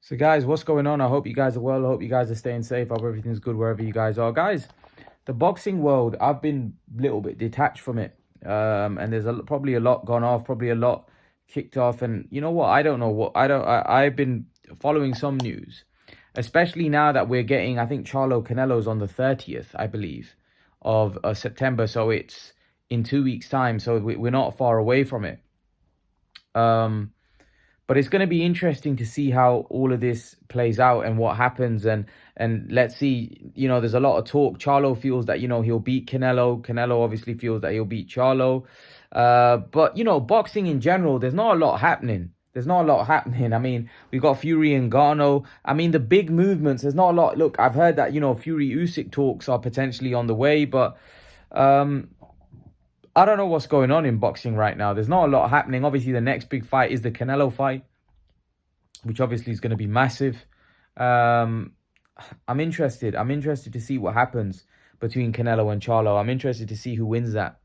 So guys, what's going on? I hope you guys are well. I hope you guys are staying safe. I hope everything's good wherever you guys are. Guys, the boxing world, I've been a little bit detached from it. And there's probably a lot gone off, probably a lot kicked off. And you know what? I don't know what I've been following some news, especially now that we're getting, I think Charlo Canelo's on the 30th, I believe, of September. So it's in 2 weeks' time. So we're not far away from it. Um, but it's going to be interesting to see how all of this plays out and what happens. And let's see, there's a lot of talk. Charlo feels that, he'll beat Canelo. Canelo obviously feels that he'll beat Charlo. But, boxing in general, there's not a lot happening. There's not a lot happening. I mean, we got Fury and Garno. I mean, the big movements, there's not a lot. Look, I've heard that, Fury Usyk talks are potentially on the way, but I don't know what's going on in boxing right now. There's not a lot happening. Obviously, the next big fight is the Canelo fight, which obviously is going to be massive. Um, I'm interested. I'm interested to see what happens between Canelo and Charlo. I'm interested to see who wins that.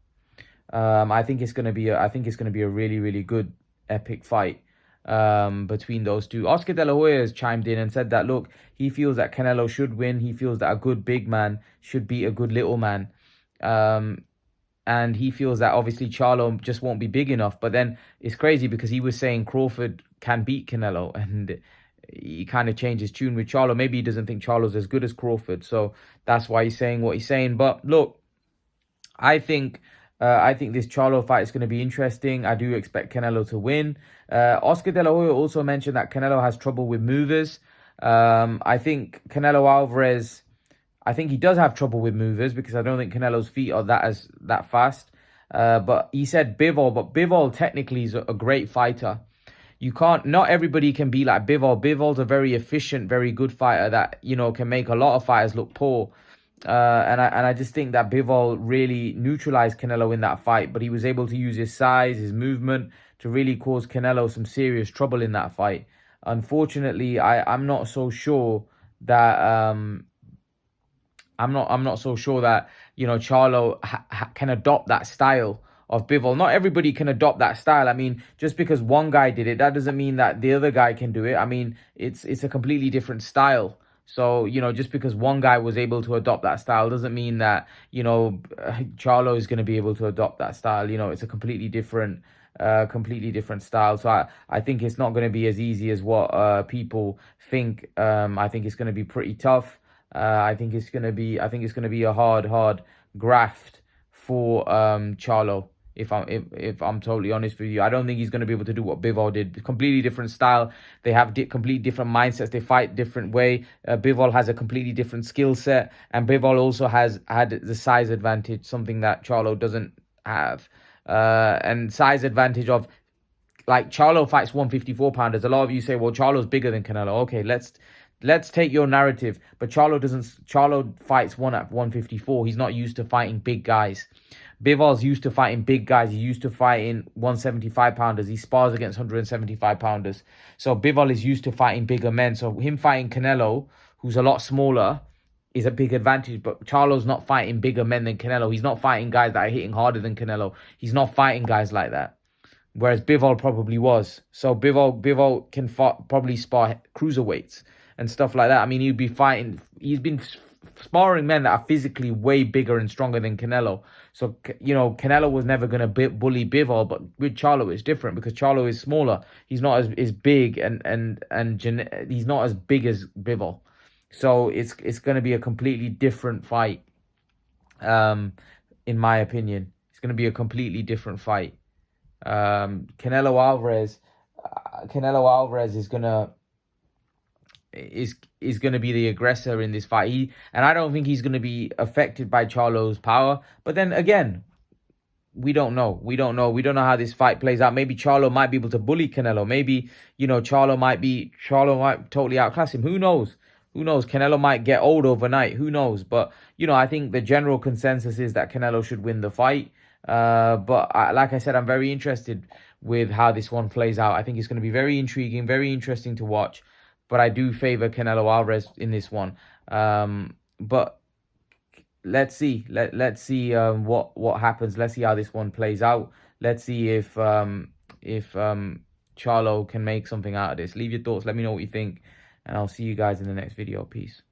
I think it's going to be. I think it's going to be a really, really good, epic fight between those two. Oscar De La Hoya has chimed in and said that look, he feels that Canelo should win. He feels that a good big man should beat a good little man. And he feels that obviously Charlo just won't be big enough. But then it's crazy because he was saying Crawford can beat Canelo, and he kind of changed his tune with Charlo. Maybe he doesn't think Charlo's as good as Crawford, so that's why he's saying what he's saying. But look, I think this Charlo fight is going to be interesting. I do expect Canelo to win. Oscar De La Hoya also mentioned that Canelo has trouble with movers. I think Canelo Alvarez, I think he does have trouble with movers because I don't think Canelo's feet are that fast. But he said Bivol, but Bivol technically is a great fighter. Not everybody can be like Bivol. Bivol's a very efficient, very good fighter that, can make a lot of fighters look poor. And I just think that Bivol really neutralized Canelo in that fight, but he was able to use his size, his movement to really cause Canelo some serious trouble in that fight. Unfortunately, I'm not so sure that I'm not so sure that Charlo can adopt that style of Bivol. Not everybody can adopt that style. I mean, just because one guy did it, that doesn't mean that the other guy can do it. I mean, it's a completely different style. So, just because one guy was able to adopt that style doesn't mean that, Charlo is going to be able to adopt that style. It's a completely different style. So I think it's not going to be as easy as what people think. I think it's going to be pretty tough. I think it's gonna be a hard graft for Charlo. If I'm totally honest with you, I don't think he's gonna be able to do what Bivol did. Completely different style. They have completely different mindsets. They fight different way. Bivol has a completely different skill set, and Bivol also has had the size advantage, something that Charlo doesn't have. And size advantage of, like, Charlo fights 154 pounders. A lot of you say, well, Charlo's bigger than Canelo. Okay, let's take your narrative. But Charlo doesn't. Charlo fights one at 154. He's not used to fighting big guys. Bivol's used to fighting big guys. He's used to fighting 175 pounders. He spars against 175 pounders. So Bivol is used to fighting bigger men. So him fighting Canelo, who's a lot smaller, is a big advantage. But Charlo's not fighting bigger men than Canelo. He's not fighting guys that are hitting harder than Canelo. He's not fighting guys like that. Whereas Bivol probably was. So Bivol can probably spar cruiserweights and stuff like that. I mean, he's been sparring men that are physically way bigger and stronger than Canelo. So, Canelo was never going to bully Bivol, but with Charlo, it's different because Charlo is smaller. He's not as big and he's not as big as Bivol. So it's going to be a completely different fight, in my opinion. It's going to be a completely different fight. Canelo Alvarez is gonna be the aggressor in this fight. And I don't think he's gonna be affected by Charlo's power. But then again, we don't know. We don't know how this fight plays out. Maybe Charlo might be able to bully Canelo. Maybe, Charlo might totally outclass him. Who knows? Who knows? Canelo might get old overnight. Who knows? But, I think the general consensus is that Canelo should win the fight. But like I said, I'm very interested with how this one plays out. I think it's going to be very intriguing, very interesting to watch. But I do favor Canelo Alvarez in this one. But let's see. Let's see what happens. Let's see how this one plays out. Let's see if Charlo can make something out of this. Leave your thoughts. Let me know what you think. and I'll see you guys in the next video. Peace.